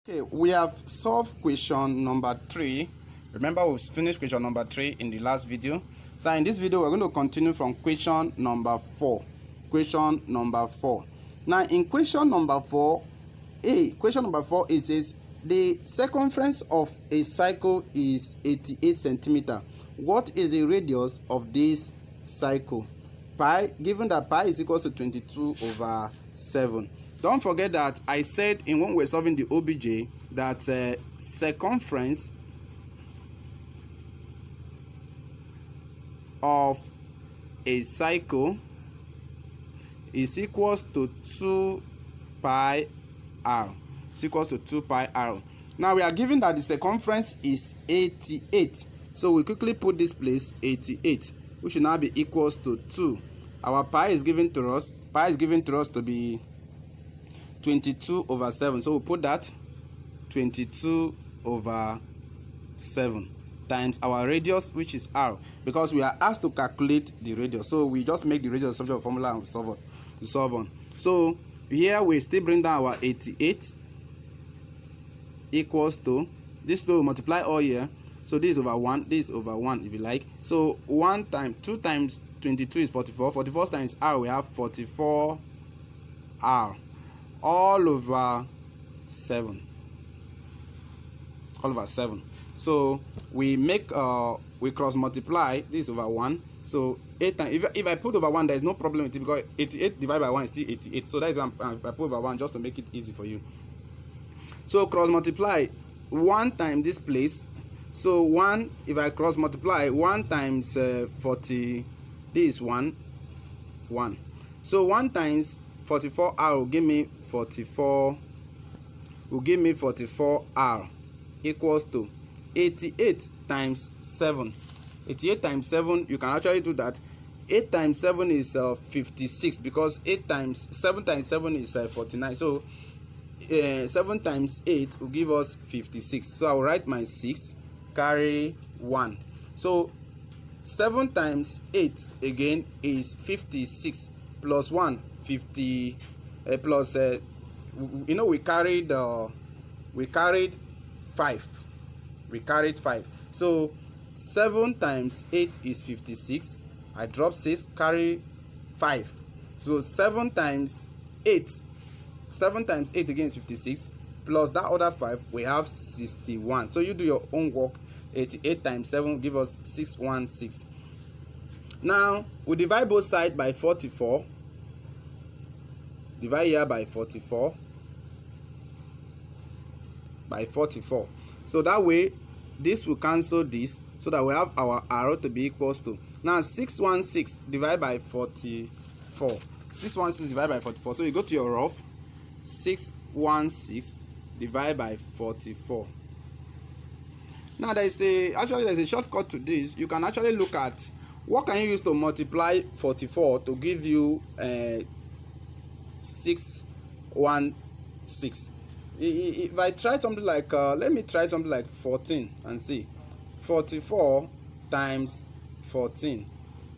Okay, we have solved question number 3. Remember, we finished question number 3 in the last video. So in this video, we're going to continue from question number 4. Question number 4. Now, in question number 4, question number 4, it says the circumference of a cycle is 88 centimeter. What is the radius of this cycle? Pi, given that pi is equal to 22/7. Don't forget that I said in when we're solving the OBJ that circumference of a cycle is equals to 2 pi r. It's equals to 2 pi r. Now we are given that the circumference is 88. So we quickly put this place 88, which should now be equals to 2. Our pi is given to us. Pi is given to us to be 22/7. So we put that 22/7 times our radius, which is r, because we are asked to calculate the radius. So we just make the radius subject of formula and solve on. So here we still bring down our 88 equals to this. Will multiply all here. So this is over 1. This is over 1 if you like. So 2 times 22 is 44. 44 times r, we have 44 r. All over 7. All over 7. So we make we cross multiply this over 1. So 8 times, if I put over 1, there is no problem with it, because 88 divided by 1 is still 88. So that is why I put over 1 just to make it easy for you. So cross multiply 1 times this place. So 1, if I cross multiply 1 times 40, this is 1. So 1 times 44r will give me 44 r equals to 88 times 7. 88 times 7, you can actually do that. 8 times 7 is 56, because 7 times 7 is 49. So 7 times 8 will give us 56. So I will write my 6 carry 1. So 7 times 8 again is 56 plus 1 50 plus we carried 5. So 7 times 8 is 56. I drop 6, carry 5. So 7 times 8 again is 56, plus that other 5, we have 61. So you do your own work. 88 times 7 give us 616. Now we divide both sides by 44. Divide here by 44. So that way this will cancel this, so that we have our r to be equals to, now 616 divided by 44. 616 divided by 44. So you go to your rough. 616 divided by 44. Now there's a shortcut to this. You can actually look at what can you use to multiply 44 to give you 616. If I try something like let me try something like 14 and see. 44 times 14.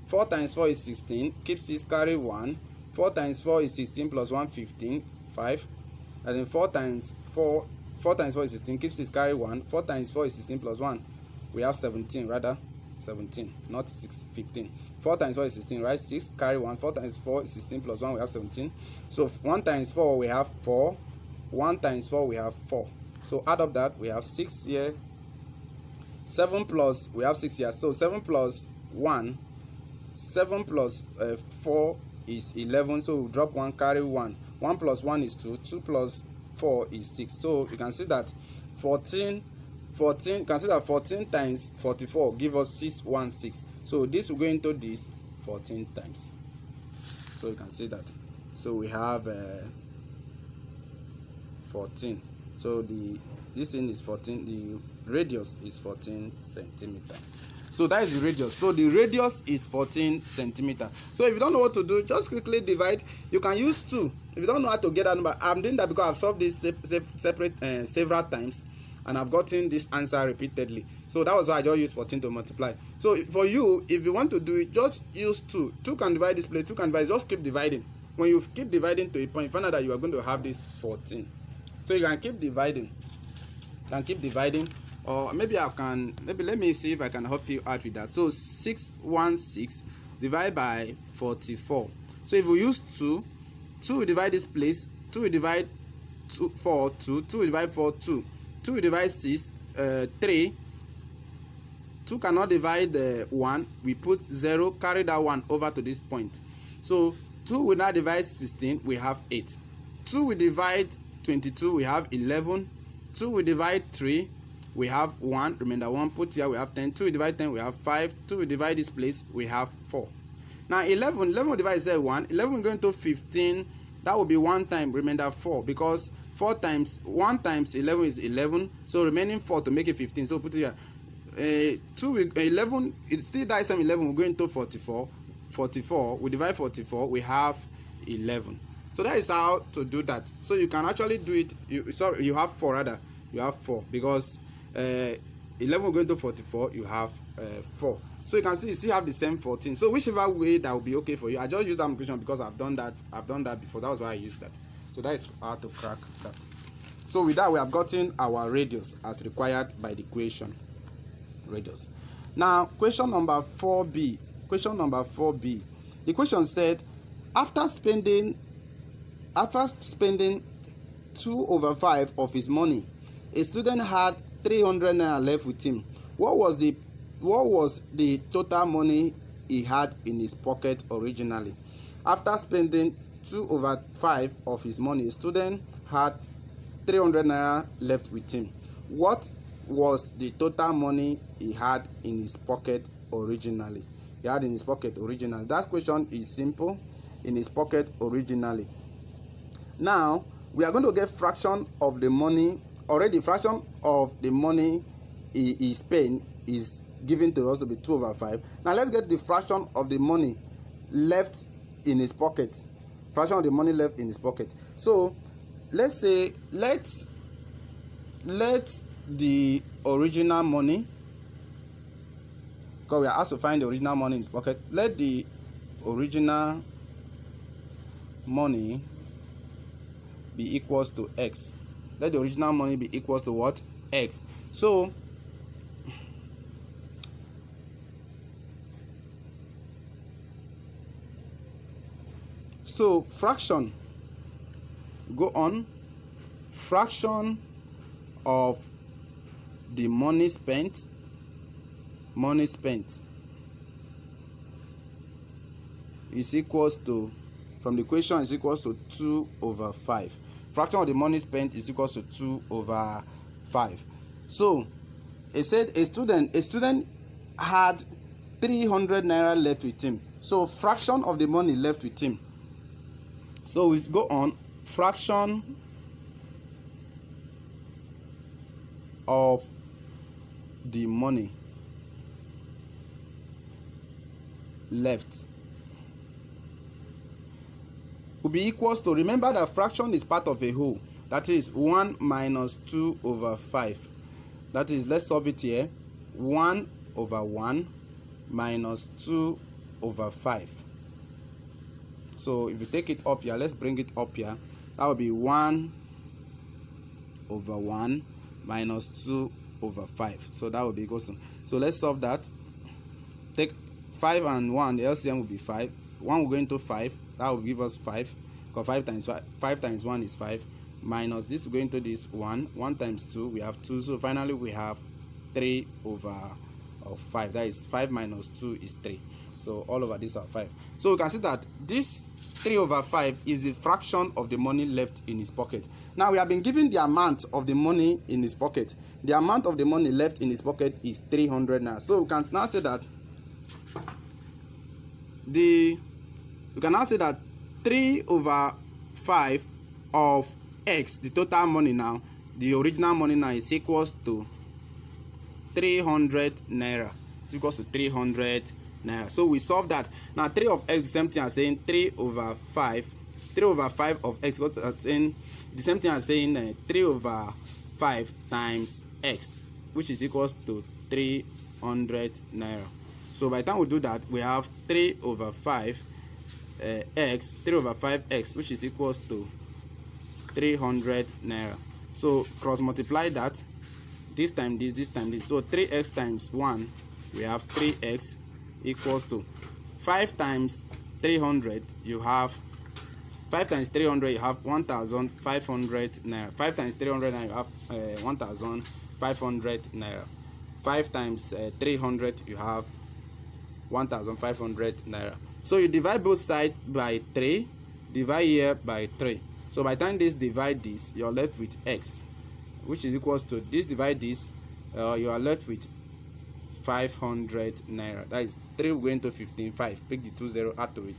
4 times 4 is 16. Keep 6, carry 1. 4 times 4 is 16 plus 1, 15. 5. And then 4 times 4 is 16. Keep 6, carry 1. 4 times 4 is 16 plus 1. We have 17, rather 17, not 6, 15. 4 times 4 is 16, right? 6, carry 1. 4 times 4 is 16 plus 1, we have 17. So 1 times 4, we have 4. 1 times 4, we have 4. So add up that, we have 6 here. 7 plus, we have 6 here. So 7 plus 1, 7 plus 4 is 11. So we drop 1, carry 1. 1 plus 1 is 2. 2 plus 4 is 6. So you can see that 14 times 44 give us 616. So this will go into this 14 times. So you can see that. So we have 14. So this thing is 14. The radius is 14 centimeter. So that is the radius. So the radius is 14 centimeter. So if you don't know what to do, just quickly divide. You can use 2. If you don't know how to get that number, I'm doing that because I've solved this several times, and I've gotten this answer repeatedly. So that was why I just used 14 to multiply. So for you, if you want to do it, just use 2. 2 can divide this place. 2 can divide. Just keep dividing. When you keep dividing to a point, you find out that you are going to have this 14. So you can keep dividing. can keep dividing, or maybe let me see if I can help you out with that. So 616 divided by 44. So if we use 2 will divide this place, 2 will divide 4, 2 will divide 4, 2 will divide 6, 3. 2 cannot divide 1, we put 0, carry that 1 over to this point. So 2 will now divide 16, we have 8. 2 will divide 22, we have 11. 2 will divide 3, we have 1, remember 1, put here, we have 10. 2 will divide 10, we have 5. 2 will divide this place, we have 4. Now 11 will divide 1, 11 will go into 15, that will be 1 time, remember 4, because 4 times 1 times 11 is 11, so remaining 4 to make it 15. So put it here, 11, it still dies some 11, will go into 44. 44, we divide 44, we have 11. So that is how to do that. So you can actually do it, you have 4 rather, you have 4, because 11 will go into 44, you have 4. So you can see you still have the same 14. So whichever way that will be okay for you. I just use that multiplication because I've done that before. That was why I used that. So that is how to crack that. So with that, we have gotten our radius as required by the equation. Radius. Now question number 4b. Question number 4b. The question said, after spending 2/5 of his money, a student had 300 naira left with him. What was the total money he had in his pocket originally? After spending 2/5 of his money, a student had 300 naira left with him. What was the total money he had in his pocket originally? That question is simple. In his pocket originally. Now we are going to get fraction of the money. Already fraction of the money he spent is given to us to be 2/5. Now let's get the fraction of the money left in his pocket. Fraction of the money left in his pocket. So let's say let the original money, because we are asked to find the original money in his pocket, let the original money be equals to x. Let the original money be equals to what? X. So fraction, go on, fraction of the money spent is equals to, from the equation, is equals to 2/5. Fraction of the money spent is equals to 2/5. So it said a student had 300 naira left with him. So fraction of the money left with him. So we go on, fraction of the money left will be equals to, remember that fraction is part of a whole, that is 1 minus 2/5. That is, let's solve it here, 1/1 minus 2/5. So if you take it up here, let's bring it up here, that will be 1/1 minus 2/5. So that will be equals to, so let's solve that. Take 5 and 1, the LCM will be 5. 1 will go into 5, that will give us 5, because 5 times 1 is 5, minus this will go into this 1 times 2, we have 2, so finally we have 3/5. That is 5 minus 2 is 3, so all over this are 5. So you can see that this 3/5 is the fraction of the money left in his pocket. Now we have been given the amount of the money in his pocket. The amount of the money left in his pocket is 300 naira. So we can now say that 3/5 of x, the total money now, the original money now, is equals to 300 naira. It's equals to 300 naira. So we solve that. Now 3 of x, the same thing as saying 3/5. 3/5 of x goes as saying the same thing as saying 3/5 times x, which is equals to 300 naira. So by the time we do that, we have 3/5 3/5x, which is equals to 300 naira. So cross multiply that. this time this time this. So 3x times 1, we have 3x equals to 5 times 300, you have 5 times 300, you have 1,500 naira. 5 times 300, you have 1,500 naira. 5 times 300, you have 1,500 naira. So you divide both sides by 3, divide here by 3. So by the time this divide this, you are left with x, which is equals to this divide this, you are left with 500 naira. That is 3 going to 15, 5. Pick the 2 0 out to it.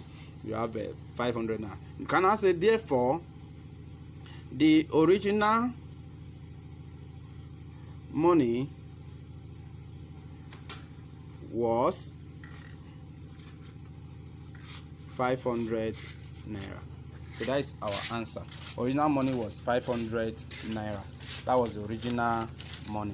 You have 500 naira. You can now say, therefore, the original money was 500 naira. So that is our answer. Original money was 500 naira. That was the original money.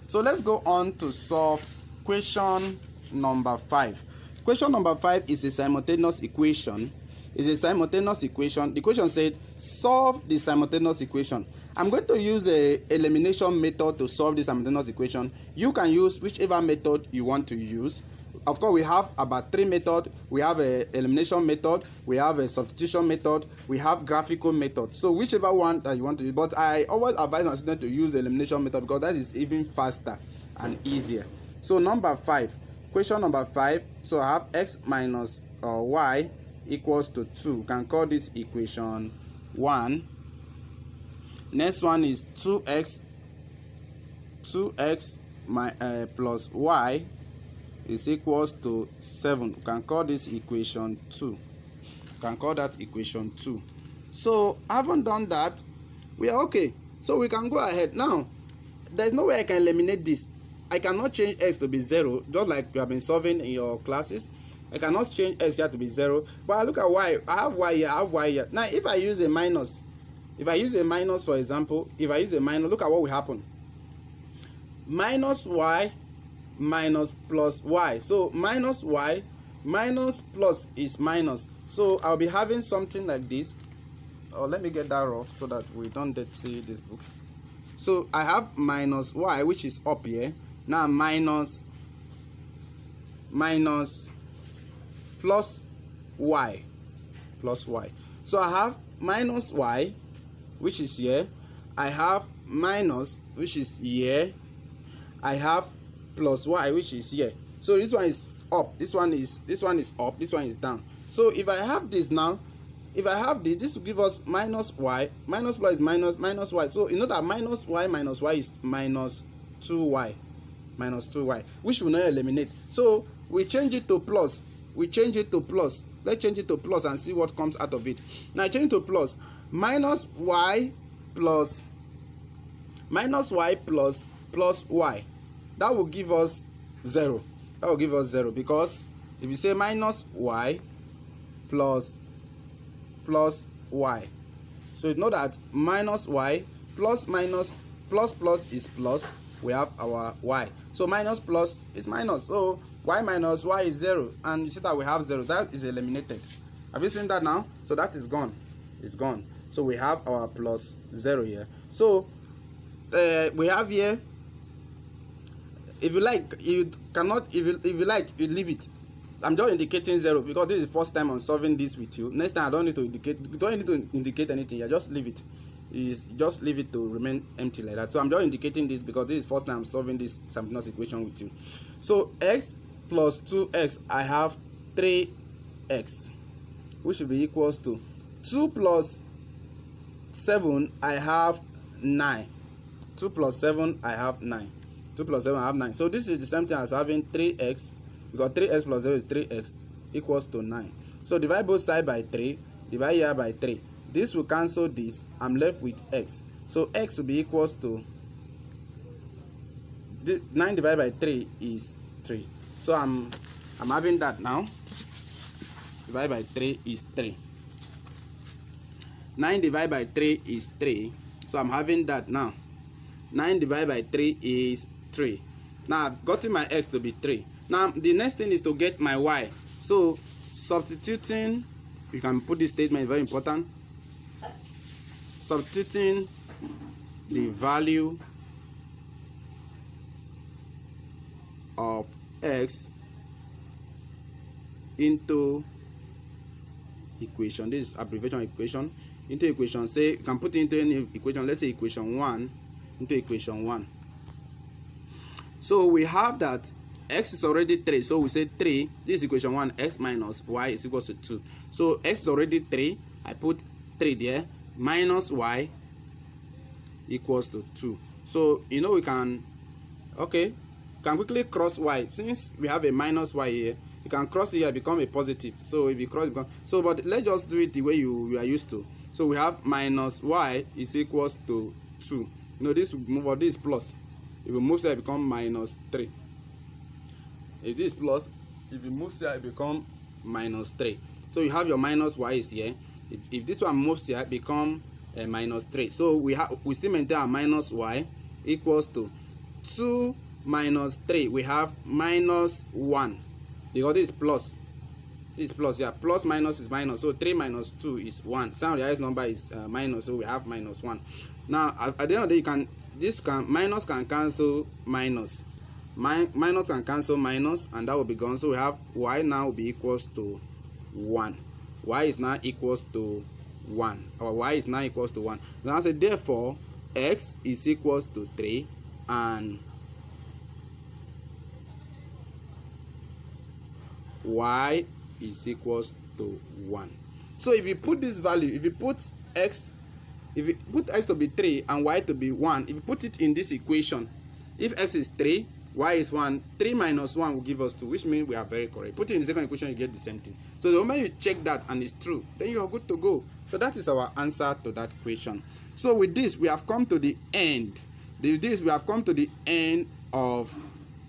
So let's go on to solve question number 5. Question number 5 is a simultaneous equation. It's a simultaneous equation. The question said, solve the simultaneous equation. I'm going to use a elimination method to solve this simultaneous equation. You can use whichever method you want to use. Of course, we have about 3 methods. We have a elimination method, we have a substitution method, we have graphical method. So whichever one that you want to use, but I always advise my students to use the elimination method because that is even faster and easier. So number 5, question number 5. So I have x minus y equals to 2. You can call this equation 1. Next one is 2x plus y is equals to 7. You can call this equation 2. You can call that equation 2. So having done that, we are okay. So we can go ahead. Now, there's no way I can eliminate this. I cannot change x to be 0, just like you have been solving in your classes. I cannot change x here to be 0. But I look at y. I have y here, I have y here. Now, if I use a minus, for example, if I use a minus, look at what will happen. Minus y minus plus y. So minus y minus plus is minus. So I'll be having something like this. Oh, let me get that rough so that we don't see this book. So I have minus y, which is up here. Now minus plus y. So I have minus y, which is here. I have minus, which is here. I have plus y, which is here. So this one is up, this one is up, this one is down. So if I have this now, if I have this will give us minus y, minus plus is minus y. So you know that minus y is minus 2y, which will not eliminate. So we change it to plus. Let's change it to plus and see what comes out of it. Now I change it to plus. Minus y plus y. That will give us 0. Because if you say minus y plus y, so you know that minus y plus is plus. We have our y. So minus plus is minus. So y minus y is 0, and you see that we have 0. That is eliminated. Have you seen that now? So that is gone. It's gone. So we have our plus 0 here. So we have here. If you like, you cannot. If you like, you leave it. I'm just indicating 0 because this is the first time I'm solving this with you. Next time I don't need to indicate. You don't need to indicate anything. You just leave it. You just leave it to remain empty like that. So I'm just indicating this because this is the first time I'm solving this simultaneous equation with you. So x plus 2x, I have 3x, which will be equals to 2 plus 7. I have 9. 2 plus 7. I have 9. 2 plus 7, I have 9. So this is the same thing as having 3x, because 3x plus 0 is 3x, equals to 9. So divide both sides by 3, divide here by 3. This will cancel this. I'm left with x. So x will be equals to 9 divided by 3 is 3. So I'm having that now. Divided by 3 is 3. 9 divided by 3 is 3. So I'm having that now. 9 divided by 3 is 3. Now I've gotten my x to be 3. Now the next thing is to get my y. So substituting, you can put this statement, very important. Substituting the value of x into equation. This is abbreviation equation into equation. Say you can put it into any equation. Let's say equation 1 into equation 1. So we have that x is already 3. So we say 3. This is equation 1. X minus y is equals to 2. So x is already 3. I put 3 there. Minus y equals to 2. So you know we can, okay, can quickly cross y. Since we have a minus y here, you can cross it here, become a positive. So if you cross it, so but let's just do it the way you are used to. So we have minus y is equals to 2. You know, this will move, or this plus. If we move here, it become minus 3. If this plus, if you move here, it become minus 3. So you have your minus y is here. If this one moves here, it become minus 3. So we still maintain our minus y equals to 2 minus 3. We have minus 1. Because this is plus. This is plus, yeah. Plus minus is minus. So 3 minus 2 is 1. Some of the highest number is minus. So we have minus 1. Now at the end of the day, minus can cancel minus. Minus can cancel minus, and that will be gone. So we have y now will be equals to 1. Y is now equals to 1. Our y is now equals to 1. Now I say therefore x is equals to 3 and y is equals to 1. So if you put this value, if you put x to be 3 and y to be 1, if you put it in this equation, if x is 3, y is 1, 3 minus 1 will give us 2, which means we are very correct. Put it in the second equation, you get the same thing. So the moment you check that and it's true, then you are good to go. So that is our answer to that question. So with this, we have come to the end. With this, we have come to the end of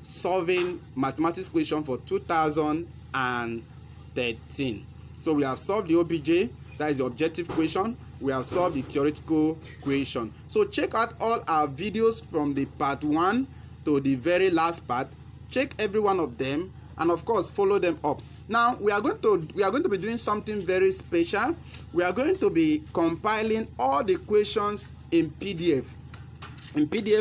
solving mathematics question for 2013. So we have solved the OBJ, that is the objective question. We have solved the theoretical question. So check out all our videos from the part 1 to the very last part. Check every one of them, and of course follow them up. Now we are going to be doing something very special. We are going to be compiling all the questions in PDF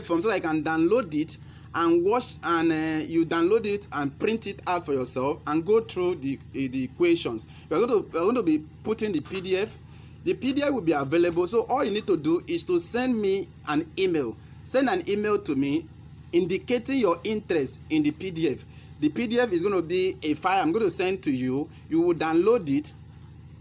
form, so that I can download it and watch, and you download it and print it out for yourself and go through the questions. We are going to be putting the PDF. The PDF will be available. So all you need to do is to send me an email. Send an email to me indicating your interest in the PDF. The PDF is going to be a file I'm going to send to you. You will download it,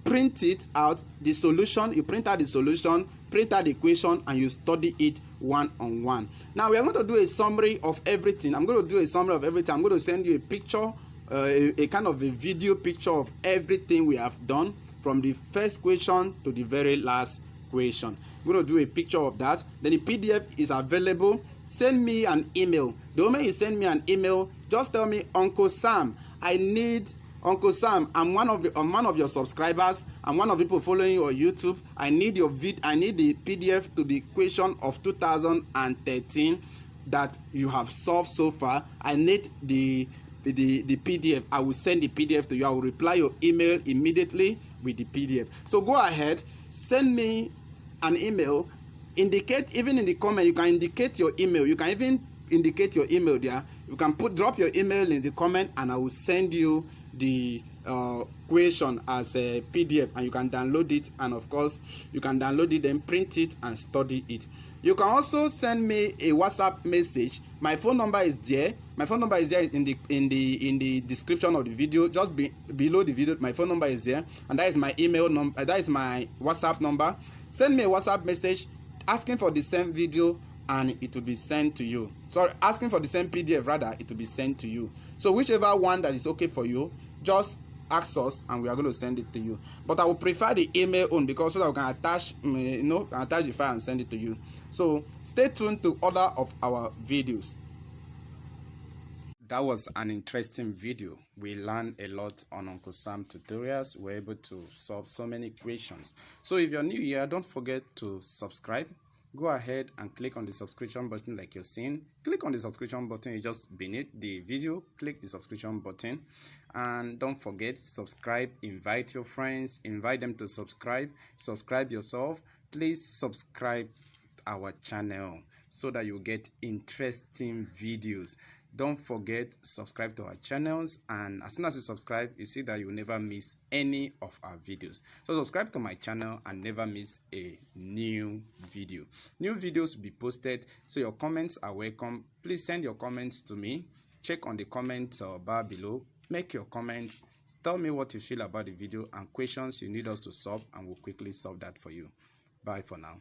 print it out, the solution, you print out the solution, print out the equation, and you study it one-on-one. Now we are going to do a summary of everything. I'm going to do a summary of everything. I'm going to send you a picture, a kind of a video picture of everything we have done from the first question to the very last question. I'm going to do a picture of that. Then the PDF is available. Send me an email. The moment you send me an email, just tell me, Uncle Sam, Uncle Sam, I'm one of your subscribers. I'm one of the people following you on YouTube. I need the PDF to the question of 2013 that you have solved so far. I need the PDF. I will send the PDF to you. I will reply your email immediately with the PDF. So go ahead, send me an email. Indicate, even in the comment, you can indicate your email. You can even indicate your email there. You can drop your email in the comment, and I will send you the question as a PDF, and you can download it, and of course you can download it, then print it and study it. You can also send me a WhatsApp message. My phone number is there. My phone number is there in the description of the video. Just below the video, my phone number is there, and that is my email number. That is my WhatsApp number. Send me a WhatsApp message asking for the same video, and it will be sent to you. Sorry, asking for the same PDF, rather, it will be sent to you. So whichever one that is okay for you, just ask us and we are going to send it to you. But I will prefer the email on, because so that we can attach, attach the file and send it to you. So stay tuned to other of our videos. That was an interesting video. We learned a lot on Uncle Sam tutorials. We're able to solve so many equations. So if you're new here, don't forget to subscribe. Go ahead and click on the subscription button like you're seeing. Click on the subscription button. It's just beneath the video. Click the subscription button. And don't forget, subscribe. Invite your friends. Invite them to subscribe. Subscribe yourself. Please subscribe our channel so that you get interesting videos. Don't forget, subscribe to our channels, and as soon as you subscribe, you see that you will never miss any of our videos. So subscribe to my channel and never miss a new video. New videos will be posted, so your comments are welcome. Please send your comments to me. Check on the comment bar below. Make your comments. Tell me what you feel about the video and questions you need us to solve, and we'll quickly solve that for you. Bye for now.